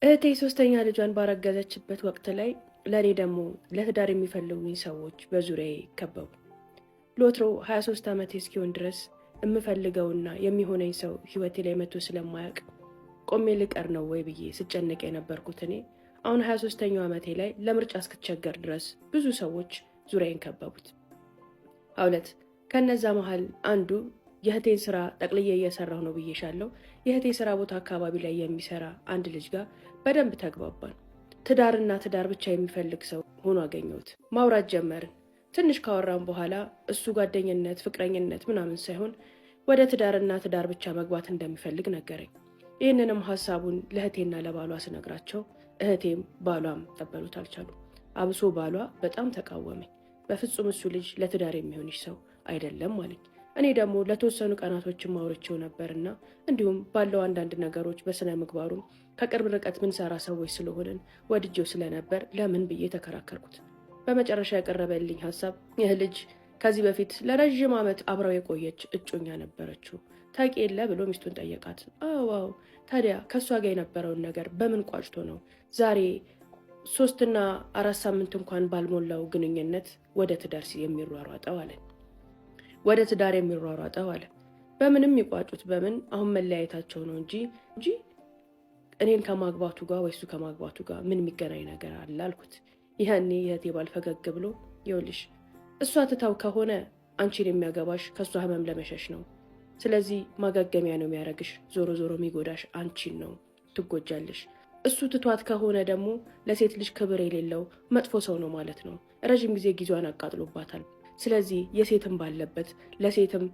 እህቴ ሶስተኛ ልጇን ባረገዘችበት ወቅት ላይ ለእኔ ደግሞ ለትዳር የሚፈልጉኝ ሰዎች በዙሪያዬ ከበቡ። ሎትሮ 23 ዓመቴ እስኪሆን ድረስ የምፈልገውና የሚሆነኝ ሰው ህይወቴ ላይ መቶ ስለማያውቅ ቆሜ ልቀር ነው ወይ ብዬ ስጨነቅ የነበርኩት እኔ አሁን 23ኛው ዓመቴ ላይ ለምርጫ እስክቸገር ድረስ ብዙ ሰዎች ዙሪያዬን ከበቡት። አውለት ከነዛ መሃል አንዱ የእህቴን ስራ ጠቅልዬ እየሰራሁ ነው ብዬሻለሁ። የእህቴ ስራ ቦታ አካባቢ ላይ የሚሰራ አንድ ልጅ ጋር በደንብ ተግባባን። ትዳርና ትዳር ብቻ የሚፈልግ ሰው ሆኖ አገኘሁት። ማውራት ጀመርን። ትንሽ ካወራን በኋላ እሱ ጓደኝነት፣ ፍቅረኝነት ምናምን ሳይሆን ወደ ትዳርና ትዳር ብቻ መግባት እንደሚፈልግ ነገረኝ። ይህንንም ሀሳቡን ለእህቴና ለባሏ ስነግራቸው እህቴም ባሏም ተቀበሉት አልቻሉ። አብሶ ባሏ በጣም ተቃወመኝ። በፍጹም እሱ ልጅ ለትዳር የሚሆንሽ ሰው አይደለም አለኝ። እኔ ደግሞ ለተወሰኑ ቀናቶችን ማውርቼው ነበርና እንዲሁም ባለው አንዳንድ ነገሮች በስነ ምግባሩም ከቅርብ ርቀት ምንሰራ ሰዎች ስለሆንን ወድጄው ስለነበር ለምን ብዬ ተከራከርኩት። በመጨረሻ ያቀረበልኝ ሀሳብ ይህ ልጅ ከዚህ በፊት ለረዥም ዓመት አብረው የቆየች እጮኛ ነበረችው ታውቂ የለ ብሎ ሚስቱን ጠየቃት። አዎ ታዲያ ከእሷ ጋር የነበረውን ነገር በምን ቋጭቶ ነው ዛሬ 3 እና 4 ሳምንት እንኳን ባልሞላው ግንኙነት ወደ ትዳር የሚሯሯጠው አለ። ወደ ትዳር የሚሯሯጠው አለ። በምንም ይቋጩት በምን አሁን መለያየታቸው ነው እንጂ እኔን ከማግባቱ ጋር ወይሱ ከማግባቱ ጋር ምን የሚገናኝ ነገር አለ አልኩት። ይህኔ የእህቴ ባል ፈገግ ብሎ ይኸውልሽ እሷ ትታው ከሆነ አንቺን የሚያገባሽ ከእሷ ህመም ለመሸሽ ነው። ስለዚህ ማገገሚያ ነው የሚያደርግሽ። ዞሮ ዞሮ የሚጎዳሽ አንቺን ነው፣ ትጎጃለሽ። እሱ ትቷት ከሆነ ደግሞ ለሴት ልጅ ክብር የሌለው መጥፎ ሰው ነው ማለት ነው። ረዥም ጊዜ ጊዜዋን አቃጥሎባታል። ስለዚህ የሴትም ባለበት ለሴትም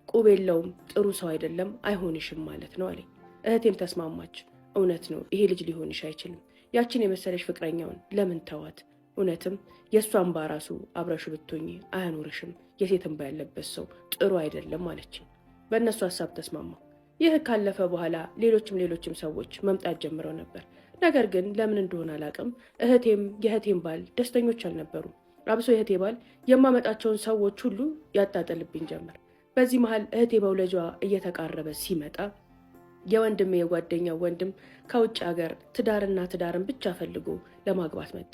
ቁብ የለውም፣ ጥሩ ሰው አይደለም፣ አይሆንሽም ማለት ነው አለኝ። እህቴም ተስማማች። እውነት ነው፣ ይሄ ልጅ ሊሆንሽ አይችልም። ያችን የመሰለሽ ፍቅረኛውን ለምን ተዋት? እውነትም የእሷን ባራሱ አብረሹ ብትሆኚ አያኖርሽም። የሴትም ባለበት ሰው ጥሩ አይደለም አለችኝ። በእነሱ ሀሳብ ተስማማው። ይህ ካለፈ በኋላ ሌሎችም ሰዎች መምጣት ጀምረው ነበር። ነገር ግን ለምን እንደሆነ አላውቅም፣ እህቴም የእህቴም ባል ደስተኞች አልነበሩም። አብሶ የእህቴ ባል የማመጣቸውን ሰዎች ሁሉ ያጣጥልብኝ ጀመር። በዚህ መሃል እህቴ በውለጇ እየተቃረበ ሲመጣ የወንድሜ የጓደኛው ወንድም ከውጭ ሀገር ትዳርና ትዳርን ብቻ ፈልጎ ለማግባት መጣ።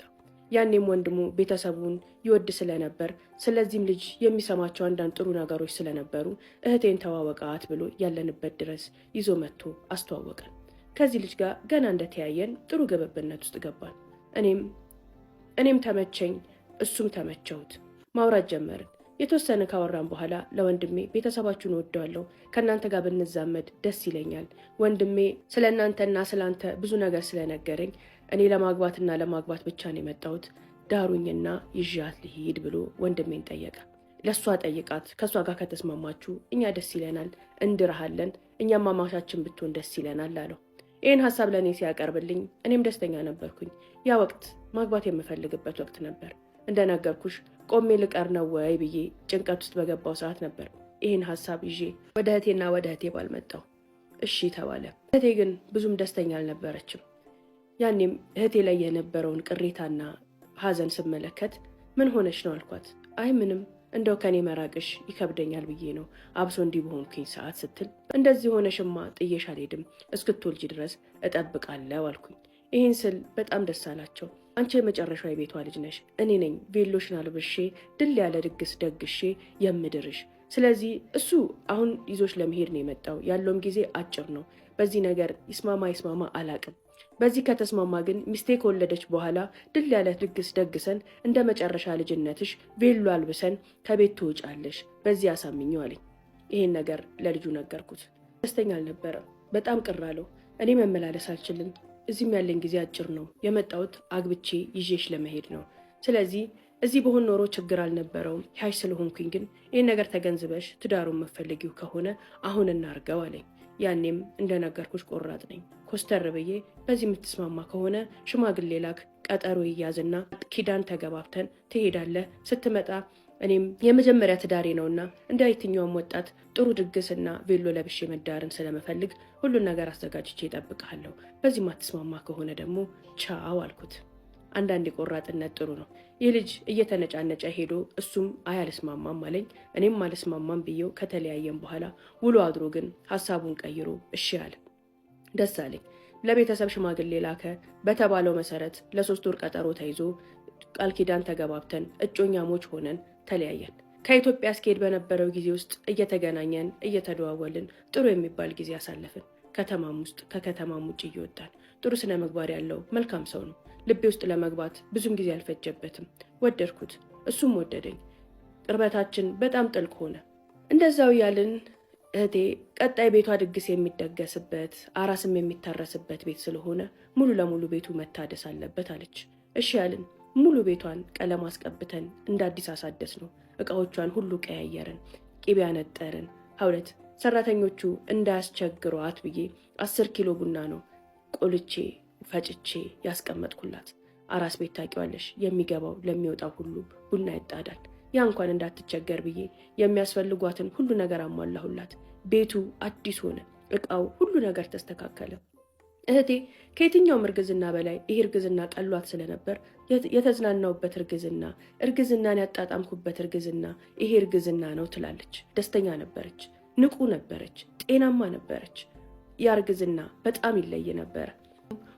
ያኔም ወንድሙ ቤተሰቡን ይወድ ስለነበር ስለዚህም ልጅ የሚሰማቸው አንዳንድ ጥሩ ነገሮች ስለነበሩ እህቴን ተዋወቃት ብሎ ያለንበት ድረስ ይዞ መጥቶ አስተዋወቀን። ከዚህ ልጅ ጋር ገና እንደተያየን ጥሩ ግብብነት ውስጥ ገባን። እኔም ተመቸኝ፣ እሱም ተመቸውት። ማውራት ጀመርን። የተወሰነ ካወራን በኋላ ለወንድሜ ቤተሰባችሁን ወደዋለሁ፣ ከእናንተ ጋር ብንዛመድ ደስ ይለኛል። ወንድሜ ስለ እናንተና ስላንተ ብዙ ነገር ስለነገረኝ እኔ ለማግባት ብቻ ነው የመጣሁት፣ ዳሩኝና ይዣት ልሂድ ብሎ ወንድሜን ጠየቀ። ለእሷ ጠይቃት፣ ከእሷ ጋር ከተስማማችሁ እኛ ደስ ይለናል፣ እንድርሃለን፣ እኛም አማሻችን ብትሆን ደስ ይለናል አለው። ይህን ሀሳብ ለእኔ ሲያቀርብልኝ እኔም ደስተኛ ነበርኩኝ። ያ ወቅት ማግባት የምፈልግበት ወቅት ነበር። እንደነገርኩሽ ቆሜ ልቀር ነው ወይ ብዬ ጭንቀት ውስጥ በገባው ሰዓት ነበር ይህን ሀሳብ ይዤ ወደ እህቴና ወደ እህቴ ባል መጣሁ። እሺ ተባለ። እህቴ ግን ብዙም ደስተኛ አልነበረችም። ያኔም እህቴ ላይ የነበረውን ቅሬታና ሀዘን ስመለከት ምን ሆነች ነው አልኳት። አይ ምንም፣ እንደው ከኔ መራቅሽ ይከብደኛል ብዬ ነው፣ አብሶ እንዲህ በሆንኩኝ ሰዓት ስትል፣ እንደዚህ ሆነሽማ ጥዬሽ አልሄድም፣ እስክትወልጂ ድረስ እጠብቃለሁ አልኩኝ። ይህን ስል በጣም ደስ አላቸው። አንቺ የመጨረሻው የቤቷ ልጅ ነሽ፣ እኔ ነኝ ቬሎሽን አልብሼ ድል ያለ ድግስ ደግሼ የምድርሽ። ስለዚህ እሱ አሁን ይዞሽ ለመሄድ ነው የመጣው፣ ያለውም ጊዜ አጭር ነው። በዚህ ነገር ይስማማ አላቅም። በዚህ ከተስማማ ግን ሚስቴ ከወለደች በኋላ ድል ያለ ድግስ ደግሰን እንደ መጨረሻ ልጅነትሽ ቬሎ አልብሰን ከቤት ትውጫለሽ፣ በዚህ አሳምኘው አለኝ። ይሄን ነገር ለልጁ ነገርኩት። ደስተኛ አልነበረም። በጣም ቅር አለው። እኔ መመላለስ አልችልም፣ እዚህም ያለኝ ጊዜ አጭር ነው፣ የመጣሁት አግብቼ ይዤሽ ለመሄድ ነው። ስለዚህ እዚህ በሆን ኖሮ ችግር አልነበረውም። ያሽ ስለሆንኩኝ ግን ይህን ነገር ተገንዝበሽ ትዳሩን መፈለጊው ከሆነ አሁን እናርገው አለኝ። ያኔም እንደነገርኩሽ ቆራጥ ነኝ። ኮስተር ብዬ በዚህ የምትስማማ ከሆነ ሽማግሌ ላክ፣ ቀጠሮ ይያዝና ኪዳን ተገባብተን ትሄዳለህ። ስትመጣ እኔም የመጀመሪያ ትዳሬ ነውና እንደ የትኛውም ወጣት ጥሩ ድግስና ቬሎ ለብሼ መዳርን ስለመፈልግ ሁሉን ነገር አዘጋጅቼ እጠብቅሃለሁ። በዚህ ማትስማማ ከሆነ ደግሞ ቻው አልኩት። አንዳንድ ቆራጥነት ጥሩ ነው። ይህ ልጅ እየተነጫነጨ ሄዶ እሱም አልስማማም አለኝ። እኔም አልስማማም ብዬው ከተለያየም በኋላ ውሎ አድሮ ግን ሀሳቡን ቀይሮ እሺ አለ። ደስ አለኝ። ለቤተሰብ ሽማግሌ ላከ። በተባለው መሰረት ለ3 ወር ቀጠሮ ተይዞ ቃል ኪዳን ተገባብተን እጮኛሞች ሆነን ተለያየን። ከኢትዮጵያ እስከሄድ በነበረው ጊዜ ውስጥ እየተገናኘን እየተደዋወልን ጥሩ የሚባል ጊዜ አሳለፍን። ከተማም ውስጥ ከከተማም ውጭ እየወጣን። ጥሩ ስነ ምግባር ያለው መልካም ሰው ነው። ልቤ ውስጥ ለመግባት ብዙም ጊዜ አልፈጀበትም። ወደድኩት፣ እሱም ወደደኝ። ቅርበታችን በጣም ጥልቅ ሆነ። እንደዛው ያልን እህቴ ቀጣይ ቤቷ ድግስ የሚደገስበት አራስም የሚታረስበት ቤት ስለሆነ ሙሉ ለሙሉ ቤቱ መታደስ አለበት አለች። እሺ ያልን ሙሉ ቤቷን ቀለም አስቀብተን እንደ አዲስ አሳደስ ነው። እቃዎቿን ሁሉ ቀያየርን፣ ቂቤ ያነጠርን። ሀውለት ሰራተኞቹ እንዳያስቸግሯት ብዬ 10 ኪሎ ቡና ነው ቆልቼ ፈጭቼ ያስቀመጥኩላት። አራስ ቤት ታውቂዋለሽ፣ የሚገባው ለሚወጣው ሁሉ ቡና ይጣዳል። ያ እንኳን እንዳትቸገር ብዬ የሚያስፈልጓትን ሁሉ ነገር አሟላሁላት። ቤቱ አዲስ ሆነ፣ እቃው ሁሉ ነገር ተስተካከለ። እህቴ ከየትኛውም እርግዝና በላይ ይሄ እርግዝና ቀሏት ስለነበር የተዝናናውበት እርግዝናን ያጣጣምኩበት እርግዝና ይሄ እርግዝና ነው ትላለች። ደስተኛ ነበረች፣ ንቁ ነበረች፣ ጤናማ ነበረች። ያ እርግዝና በጣም ይለይ ነበረ።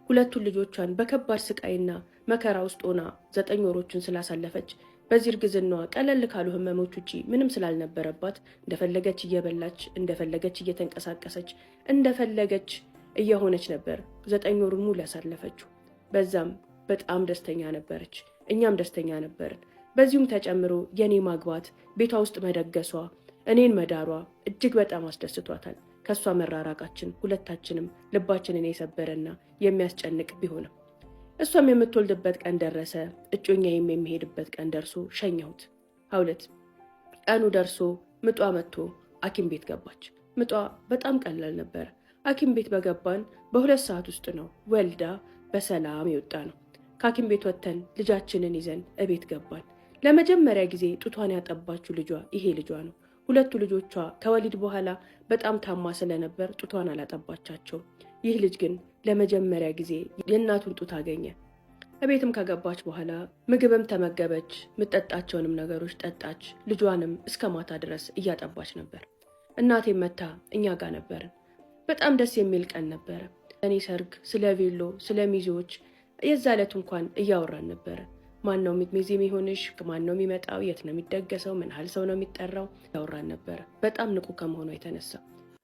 ሁለቱን ልጆቿን በከባድ ስቃይና መከራ ውስጥ ሆና 9 ወሮችን ስላሳለፈች በዚህ እርግዝናዋ ቀለል ካሉ ህመሞች ውጪ ምንም ስላልነበረባት እንደፈለገች እየበላች እንደፈለገች እየተንቀሳቀሰች እንደፈለገች እየሆነች ነበር 9 ወሩን ሙሉ ያሳለፈችው። በዛም በጣም ደስተኛ ነበረች፣ እኛም ደስተኛ ነበርን። በዚሁም ተጨምሮ የኔ ማግባት፣ ቤቷ ውስጥ መደገሷ፣ እኔን መዳሯ እጅግ በጣም አስደስቷታል። ከሷ መራራቃችን ሁለታችንም ልባችንን የሰበረና የሚያስጨንቅ ቢሆንም እሷም የምትወልድበት ቀን ደረሰ። እጮኛዬም የሚሄድበት ቀን ደርሶ ሸኘሁት። ሀውለት ቀኑ ደርሶ ምጧ መጥቶ ሐኪም ቤት ገባች። ምጧ በጣም ቀላል ነበር። ሐኪም ቤት በገባን በ2 ሰዓት ውስጥ ነው ወልዳ በሰላም የወጣ ነው። ከሐኪም ቤት ወጥተን ልጃችንን ይዘን እቤት ገባን። ለመጀመሪያ ጊዜ ጡቷን ያጠባችው ልጇ ይሄ ልጇ ነው። ሁለቱ ልጆቿ ከወሊድ በኋላ በጣም ታማ ስለነበር ጡቷን አላጠባቻቸው። ይህ ልጅ ግን ለመጀመሪያ ጊዜ የእናቱን ጡት አገኘ። እቤትም ከገባች በኋላ ምግብም ተመገበች፣ ምጠጣቸውንም ነገሮች ጠጣች። ልጇንም እስከ ማታ ድረስ እያጠባች ነበር። እናቴም መታ እኛ ጋር ነበርን። በጣም ደስ የሚል ቀን ነበረ። እኔ ሰርግ፣ ስለ ቬሎ፣ ስለ ሚዜዎች የዛ ዕለት እንኳን እያወራን ነበረ። ማን ነው ሚዜ የሚሆንሽ? ማን ነው የሚመጣው? የት ነው የሚደገሰው? ምን ያህል ሰው ነው የሚጠራው? ያወራን ነበረ። በጣም ንቁ ከመሆኗ የተነሳ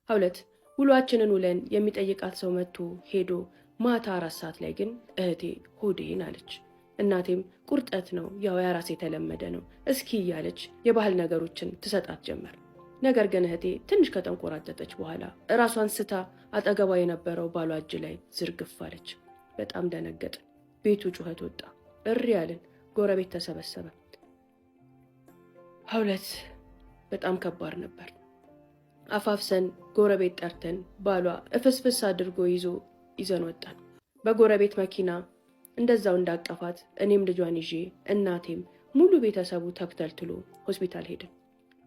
ሀውለት ውሏችንን ውለን የሚጠይቃት ሰው መጥቶ ሄዶ ማታ 4 ሰዓት ላይ ግን እህቴ ሆዴን አለች። እናቴም ቁርጠት ነው ያው ያራስ የተለመደ ነው እስኪ እያለች የባህል ነገሮችን ትሰጣት ጀመር። ነገር ግን እህቴ ትንሽ ከተንቆራጠጠች በኋላ ራሷን ስታ አጠገቧ የነበረው ባሏ እጅ ላይ ዝርግፍ አለች። በጣም ደነገጥን። ቤቱ ጩኸት ወጣ። እሪ ያልን፣ ጎረቤት ተሰበሰበ። ሀውለት በጣም ከባድ ነበር። አፋፍሰን ጎረቤት ጠርተን ባሏ እፍስፍስ አድርጎ ይዘን ወጣን። በጎረቤት መኪና እንደዛው እንዳቀፋት እኔም ልጇን ይዤ እናቴም ሙሉ ቤተሰቡ ተክተልትሎ ሆስፒታል ሄድን።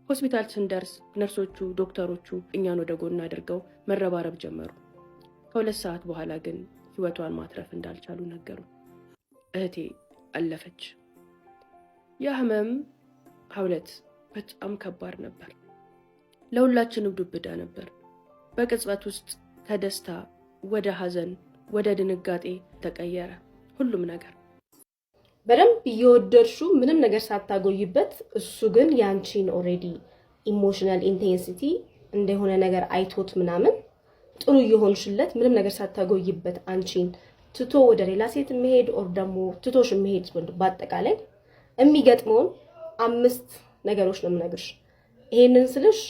ሆስፒታል ስንደርስ ነርሶቹ፣ ዶክተሮቹ እኛን ወደ ጎን አድርገው መረባረብ ጀመሩ። ከ2 ሰዓት በኋላ ግን ህይወቷን ማትረፍ እንዳልቻሉ ነገሩ። እህቴ አለፈች። ያ ህመም ሀውለት በጣም ከባድ ነበር። ለሁላችንም ዱብዳ ነበር። በቅጽበት ውስጥ ከደስታ ወደ ሐዘን ወደ ድንጋጤ ተቀየረ ሁሉም ነገር። በደንብ እየወደድሽው ምንም ነገር ሳታጎይበት፣ እሱ ግን ያንቺን ኦሬዲ ኢሞሽናል ኢንቴንሲቲ እንደሆነ ነገር አይቶት ምናምን ጥሩ እየሆንሽለት ምንም ነገር ሳታጎይበት አንቺን ትቶ ወደ ሌላ ሴት መሄድ ኦር ደግሞ ትቶሽ መሄድ በአጠቃላይ የሚገጥመውን 5 ነገሮች ነው የምነግርሽ። ይሄንን ስልሽ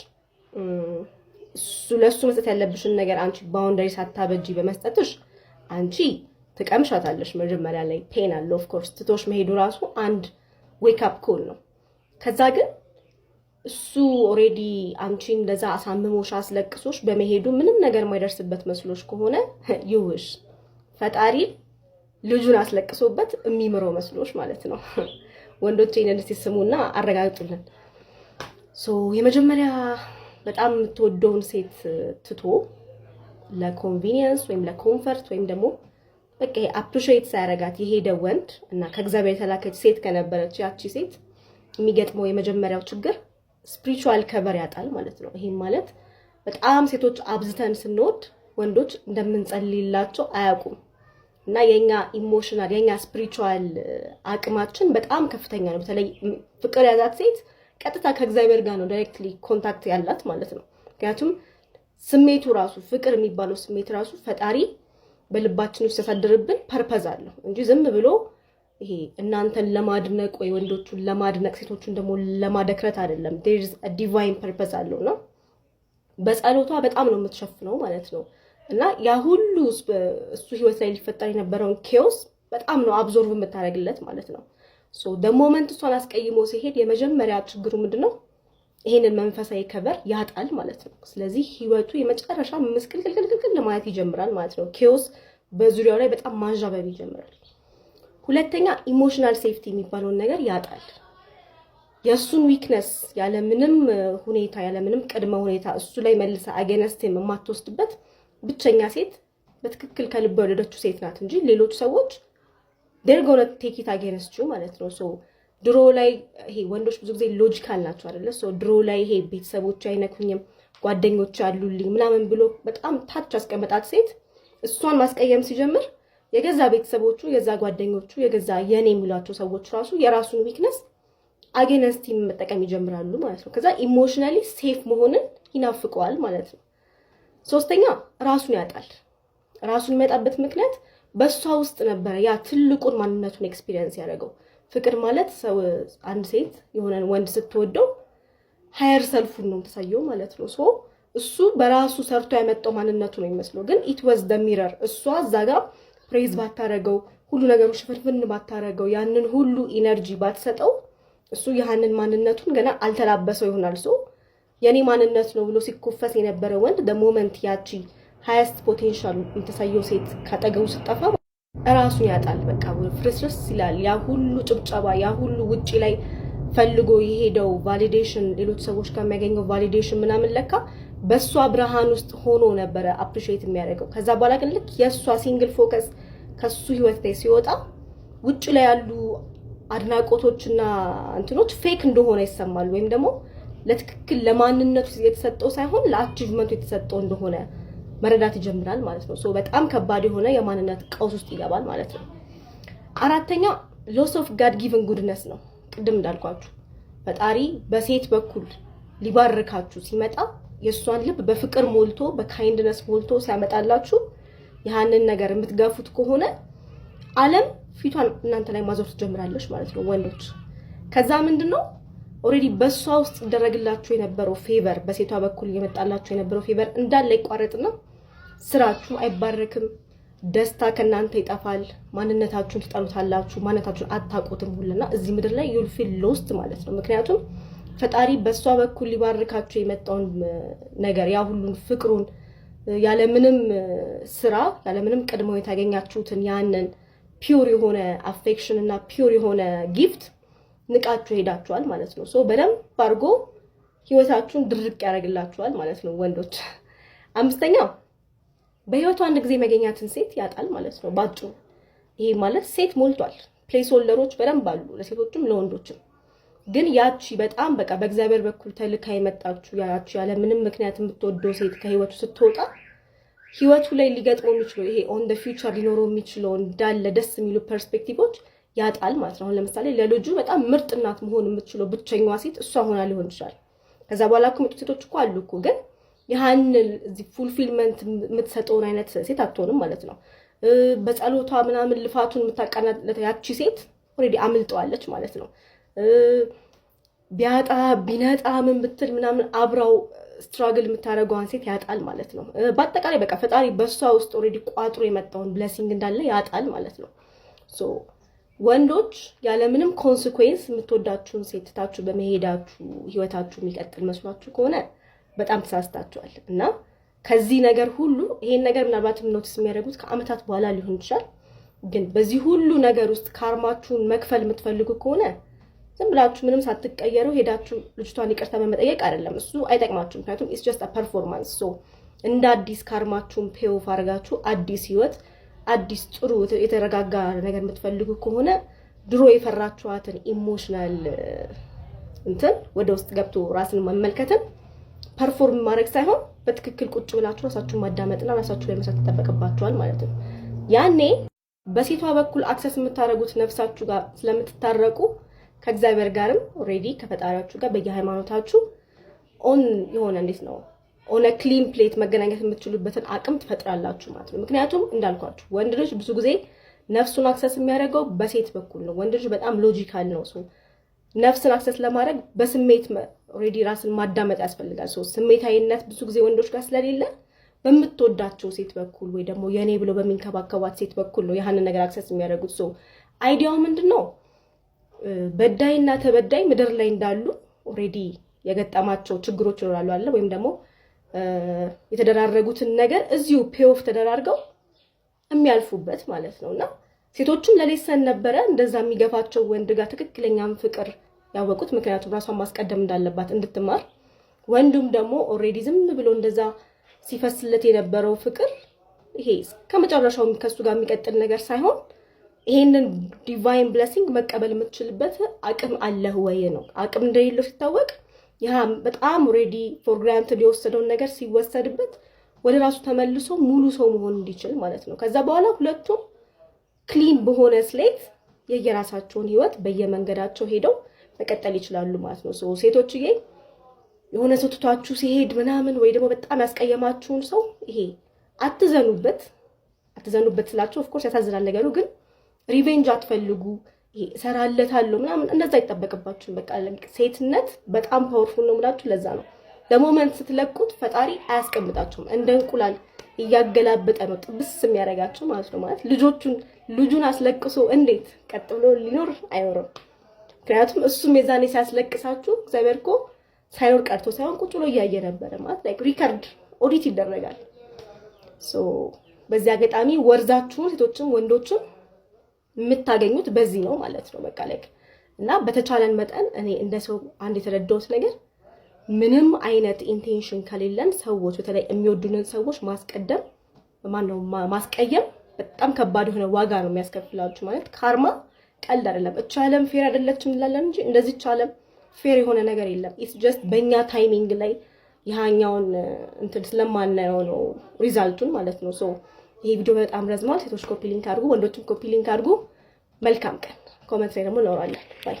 ለሱ መስጠት ያለብሽን ነገር አንቺ ባውንደሪ ሳታበጂ በመስጠትሽ አንቺ ትቀምሻታለሽ። መጀመሪያ ላይ ፔን አለ ኦፍ ኮርስ፣ ትቶሽ መሄዱ ራሱ አንድ ዌክ አፕ ኮል ነው። ከዛ ግን እሱ ኦሬዲ አንቺን ለዛ አሳምሞሽ አስለቅሶሽ በመሄዱ ምንም ነገር ማይደርስበት መስሎሽ ከሆነ ይውሽ ፈጣሪ ልጁን አስለቅሶበት የሚምረው መስሎሽ ማለት ነው። ወንዶች ይሄንን ሲስሙና አረጋግጡልን። የመጀመሪያ በጣም የምትወደውን ሴት ትቶ ለኮንቪኒየንስ ወይም ለኮምፈርት ወይም ደግሞ በቃ አፕሪሺየት ሳያረጋት የሄደ ወንድ እና ከእግዚአብሔር የተላከች ሴት ከነበረች ያቺ ሴት የሚገጥመው የመጀመሪያው ችግር ስፒሪቹዋል ከቨር ያጣል ማለት ነው። ይሄም ማለት በጣም ሴቶች አብዝተን ስንወድ ወንዶች እንደምንጸልይላቸው አያውቁም። እና የኛ ኢሞሽናል የኛ ስፒሪቹዋል አቅማችን በጣም ከፍተኛ ነው። በተለይ ፍቅር ያዛት ሴት ቀጥታ ከእግዚአብሔር ጋር ነው ዳይሬክትሊ ኮንታክት ያላት ማለት ነው። ምክንያቱም ስሜቱ ራሱ ፍቅር የሚባለው ስሜት ራሱ ፈጣሪ በልባችን ውስጥ ያሳድርብን ፐርፐዝ አለው እንጂ ዝም ብሎ ይሄ እናንተን ለማድነቅ ወይ ወንዶቹን ለማድነቅ ሴቶቹን ደግሞ ለማደክረት አይደለም። there is a divine purpose አለው ነው። በጸሎቷ በጣም ነው የምትሸፍነው ማለት ነው። እና ያ ሁሉ እሱ ህይወት ላይ ሊፈጠር የነበረውን ኬዎስ በጣም ነው አብዞርቭ የምታደርግለት ማለት ነው። ሶ the moment እሷን አስቀይሞ ሲሄድ የመጀመሪያ ችግሩ ምንድነው? ይሄንን መንፈሳዊ ከበር ያጣል ማለት ነው። ስለዚህ ህይወቱ የመጨረሻ ምስቅልቅልቅልቅል ለማለት ይጀምራል ማለት ነው። ኬዎስ በዙሪያው ላይ በጣም ማንዣበብ ይጀምራል። ሁለተኛ ኢሞሽናል ሴፍቲ የሚባለውን ነገር ያጣል። የሱን ዊክነስ ያለምንም ሁኔታ ያለምንም ቅድመ ሁኔታ እሱ ላይ መልሳ አገነስት የማትወስድበት ብቸኛ ሴት በትክክል ከልብ ወለደችው ሴት ናት እንጂ ሌሎች ሰዎች they're going to take it against you ማለት ነው። ሶ ድሮ ላይ ይሄ ወንዶች ብዙ ጊዜ ሎጂካል ናቸው አይደለ? ሶ ድሮ ላይ ይሄ ቤተሰቦች አይነኩኝም ጓደኞች አሉልኝ ምናምን ብሎ በጣም ታች አስቀመጣት ሴት እሷን ማስቀየም ሲጀምር የገዛ ቤተሰቦቹ የዛ ጓደኞቹ የገዛ የኔ የሚሏቸው ሰዎች ራሱ የራሱን ዊክነስ አጌንስት መጠቀም ይጀምራሉ ማለት ነው። ከዛ ኢሞሽናሊ ሴፍ መሆንን ይናፍቀዋል ማለት ነው። ሶስተኛ ራሱን ያጣል። ራሱን የሚያጣበት ምክንያት በሷ ውስጥ ነበረ ያ ትልቁን ማንነቱን ኤክስፒሪየንስ ያደረገው። ፍቅር ማለት ሰው አንድ ሴት የሆነን ወንድ ስትወደው ሃየር ሰልፉን ነው ተሳየው ማለት ነው። ሶ እሱ በራሱ ሰርቶ ያመጣው ማንነቱ ነው የሚመስለው፣ ግን ኢት ዋዝ ዘ ሚረር። እሷ እዛ ጋር ፕሬዝ ባታረገው ሁሉ ነገሩ ሽፍንፍን ባታረገው ያንን ሁሉ ኢነርጂ ባትሰጠው እሱ ያንን ማንነቱን ገና አልተላበሰው ይሆናል። ሶ የኔ ማንነት ነው ብሎ ሲኮፈስ የነበረ ወንድ the moment ያቺ ሃይስት ፖቴንሻል የምትሳየው ሴት ካጠገቡ ስጠፋ ራሱን ያጣል። በቃ ፍርስርስ ይላል። ያ ሁሉ ጭብጨባ ያ ሁሉ ውጪ ላይ ፈልጎ የሄደው ቫሊዴሽን ሌሎች ሰዎች ጋር የሚያገኘው ቫሊዴሽን ምናምን ለካ በሷ ብርሃን ውስጥ ሆኖ ነበረ አፕሪሺየት የሚያደርገው። ከዛ በኋላ ግን ልክ የሷ ሲንግል ፎከስ ከሱ ህይወት ላይ ሲወጣ ውጪ ላይ ያሉ አድናቆቶችና እንትኖች ፌክ እንደሆነ ይሰማል፣ ወይም ደግሞ ለትክክል ለማንነቱ የተሰጠው ሳይሆን ለአቺቭመንቱ የተሰጠው እንደሆነ መረዳት ይጀምራል ማለት ነው። ሶ በጣም ከባድ የሆነ የማንነት ቀውስ ውስጥ ይገባል ማለት ነው። አራተኛ ሎስ ኦፍ ጋድ ጊቨን ጉድነስ ነው። ቅድም እንዳልኳችሁ ፈጣሪ በሴት በኩል ሊባርካችሁ ሲመጣ የሷን ልብ በፍቅር ሞልቶ በካይንድነስ ሞልቶ ሲያመጣላችሁ ያንን ነገር የምትገፉት ከሆነ ዓለም ፊቷን እናንተ ላይ ማዞር ትጀምራለች ማለት ነው ወንዶች። ከዛ ምንድነው ኦሬዲ በሷ ውስጥ ይደረግላችሁ የነበረው ፌቨር በሴቷ በኩል የመጣላችሁ የነበረው ፌቨር እንዳለ ይቋረጥና ስራችሁ አይባረክም፣ ደስታ ከናንተ ይጠፋል፣ ማንነታችሁን ትጠሉታላችሁ፣ ማንነታችሁን አታውቁትም ሁሉና እዚህ ምድር ላይ you'll feel lost ማለት ነው። ምክንያቱም ፈጣሪ በሷ በኩል ሊባርካችሁ የመጣውን ነገር ያ ሁሉን ፍቅሩን ያለምንም ስራ ያለምንም ቅድመ ሁኔታ ያገኛችሁትን ያንን ፒውር የሆነ አፌክሽን እና ፒውር የሆነ ጊፍት ንቃችሁ ሄዳችኋል ማለት ነው። ሶ በደንብ አድርጎ ህይወታችሁን ድርቅ ያደርግላችኋል ማለት ነው ወንዶች። አምስተኛው በህይወቱ አንድ ጊዜ መገኛትን ሴት ያጣል ማለት ነው ባጭሩ። ይሄ ማለት ሴት ሞልቷል፣ ፕሌስ ሆልደሮች በደንብ አሉ ለሴቶችም ለወንዶችም። ግን ያቺ በጣም በቃ በእግዚአብሔር በኩል ተልካ የመጣችሁ ያቺ ያለ ምንም ምክንያት የምትወደው ሴት ከህይወቱ ስትወጣ ህይወቱ ላይ ሊገጥመው የሚችለው ይሄ ኦን ዘ ፊውቸር ሊኖረው የሚችለው እንዳለ ደስ የሚሉ ፐርስፔክቲቮች ያጣል ማለት ነው። አሁን ለምሳሌ ለልጁ በጣም ምርጥ እናት መሆን የምትችለው ብቸኛዋ ሴት እሷ ሆና ሊሆን ይችላል። ከዛ በኋላ እኮ ምርጥ ሴቶች እኮ አሉ እኮ፣ ግን ያንን እዚህ ፉልፊልመንት የምትሰጠውን አይነት ሴት አትሆንም ማለት ነው። በጸሎቷ ምናምን ልፋቱን የምታቃናለት ያቺ ሴት ኦልሬዲ አምልጠዋለች ማለት ነው። ቢያጣ ቢነጣ ምን ብትል ምናምን አብራው ስትራግል የምታደርገዋን ሴት ያጣል ማለት ነው። በአጠቃላይ በቃ ፈጣሪ በሷ ውስጥ ኦልሬዲ ቋጥሮ የመጣውን ብሌሲንግ እንዳለ ያጣል ማለት ነው። ሶ ወንዶች ያለምንም ኮንሲኩዌንስ የምትወዳችሁን ሴት ትታችሁ በመሄዳችሁ ህይወታችሁ የሚቀጥል መስሏችሁ ከሆነ በጣም ተሳስታችኋል። እና ከዚህ ነገር ሁሉ ይሄን ነገር ምናልባትም ኖቲስ የሚያደርጉት ከአመታት በኋላ ሊሆን ይችላል። ግን በዚህ ሁሉ ነገር ውስጥ ካርማችሁን መክፈል የምትፈልጉ ከሆነ ዝም ብላችሁ ምንም ሳትቀየሩ ሄዳችሁ ልጅቷን ይቅርታ በመጠየቅ አይደለም፣ እሱ አይጠቅማችሁም። ምክንያቱም ኢትስ ጀስት አ ፐርፎርማንስ። ሶ እንደ አዲስ ካርማችሁን ፔይ ኦፍ አድርጋችሁ አዲስ ህይወት አዲስ ጥሩ የተረጋጋ ነገር የምትፈልጉ ከሆነ ድሮ የፈራችኋትን ኢሞሽናል እንትን ወደ ውስጥ ገብቶ ራስን መመልከትን ፐርፎርም ማድረግ ሳይሆን በትክክል ቁጭ ብላችሁ ራሳችሁን ማዳመጥና ራሳችሁ ላይ መስራት ተጠበቅባችኋል ማለት ነው። ያኔ በሴቷ በኩል አክሰስ የምታደርጉት ነፍሳችሁ ጋር ስለምትታረቁ ከእግዚአብሔር ጋርም ኦልሬዲ ከፈጣሪያችሁ ጋር በየሃይማኖታችሁ ኦን የሆነ እንዴት ነው ኦን ክሊን ፕሌት መገናኘት የምትችሉበትን አቅም ትፈጥራላችሁ ማለት ነው። ምክንያቱም እንዳልኳችሁ ወንድ ልጅ ብዙ ጊዜ ነፍሱን አክሰስ የሚያደርገው በሴት በኩል ነው። ወንድ ልጅ በጣም ሎጂካል ነው። ነፍስን አክሰስ ለማድረግ በስሜት ኦልሬዲ ራስን ማዳመጥ ያስፈልጋል። ስሜታዊነት ብዙ ጊዜ ወንዶች ጋር ስለሌለ በምትወዳቸው ሴት በኩል ወይ ደግሞ የኔ ብሎ በሚንከባከባት ሴት በኩል ነው ያንን ነገር አክሰስ የሚያደርጉት። አይዲያው ምንድነው? በዳይና ተበዳይ ምድር ላይ እንዳሉ ኦልሬዲ የገጠማቸው ችግሮች ይኖራሉ አለ ወይም ደግሞ የተደራረጉትን ነገር እዚሁ ፔኦፍ ተደራርገው የሚያልፉበት ማለት ነውና ሴቶችም ለሌሰን ነበረ እንደዛ የሚገፋቸው ወንድ ጋር ትክክለኛም ፍቅር ያወቁት። ምክንያቱም ራሷን ማስቀደም እንዳለባት እንድትማር፣ ወንዱም ደግሞ ኦልሬዲ ዝም ብሎ እንደዛ ሲፈስለት የነበረው ፍቅር ይሄ ከመጨረሻው ከሱ ጋር የሚቀጥል ነገር ሳይሆን ይሄንን ዲቫይን ብሌሲንግ መቀበል የምትችልበት አቅም አለህ ወይ ነው። አቅም እንደሌለው ሲታወቅ ያ በጣም ኦልሬዲ ፎር ግራንትድ የወሰደውን ነገር ሲወሰድበት ወደ ራሱ ተመልሶ ሙሉ ሰው መሆን እንዲችል ማለት ነው። ከዛ በኋላ ሁለቱም ክሊን በሆነ ስሌት የየራሳቸውን ህይወት በየመንገዳቸው ሄደው መቀጠል ይችላሉ ማለት ነው። ሴቶችዬ የሆነ ሰው ትቷችሁ ሲሄድ ምናምን ወይ ደግሞ በጣም ያስቀየማችሁን ሰው ይሄ አትዘኑበት ስላችሁ ኦፍ ኮርስ ያሳዝናል ነገሩ፣ ግን ሪቬንጅ አትፈልጉ። ይሄ እሰራለታለሁ ምናምን እንደዛ አይጠበቅባችሁም። በቃ ሴትነት በጣም ፓወርፉል ነው ብላችሁ ለዛ ነው ለሞመንት ስትለቁት ፈጣሪ አያስቀምጣችሁም። እንደ እንቁላል እያገላበጠ ነው ጥብስ የሚያደርጋችሁ ማለት ነው። ማለት ልጁን አስለቅሶ እንዴት ቀጥ ብሎ ሊኖር አይኖርም። ምክንያቱም እሱም የዛኔ ሲያስለቅሳችሁ እግዚአብሔር እኮ ሳይኖር ቀርቶ ሳይሆን ቁጭ ብሎ እያየ ነበረ ማለት ላይክ ሪከርድ ኦዲት ይደረጋል። በዚህ አጋጣሚ ወርዛችሁን ሴቶችም ወንዶችም የምታገኙት በዚህ ነው ማለት ነው። በቃ ላይክ እና በተቻለን መጠን እኔ እንደ ሰው አንድ የተረዳሁት ነገር ምንም አይነት ኢንቴንሽን ከሌለን ሰዎች በተለይ የሚወዱንን ሰዎች ማስቀደም ማስቀየም በጣም ከባድ የሆነ ዋጋ ነው የሚያስከፍላችሁ። ማለት ካርማ ቀልድ አይደለም። እቺ ዓለም ፌር አይደለችም እንላለን እንጂ እንደዚህ ዓለም ፌር የሆነ ነገር የለም። ኢትስ ጀስት በእኛ ታይሚንግ ላይ ያኛውን እንትን ስለማናየው ነው ሪዛልቱን ማለት ነው። ይሄ ቪዲዮ በጣም ረዝሟል። ሴቶች ኮፒ ሊንክ አድርጉ፣ ወንዶችም ኮፒ ሊንክ አድርጉ። መልካም ቀን። ኮሜንት ላይ ደግሞ እናወራለን። ባይ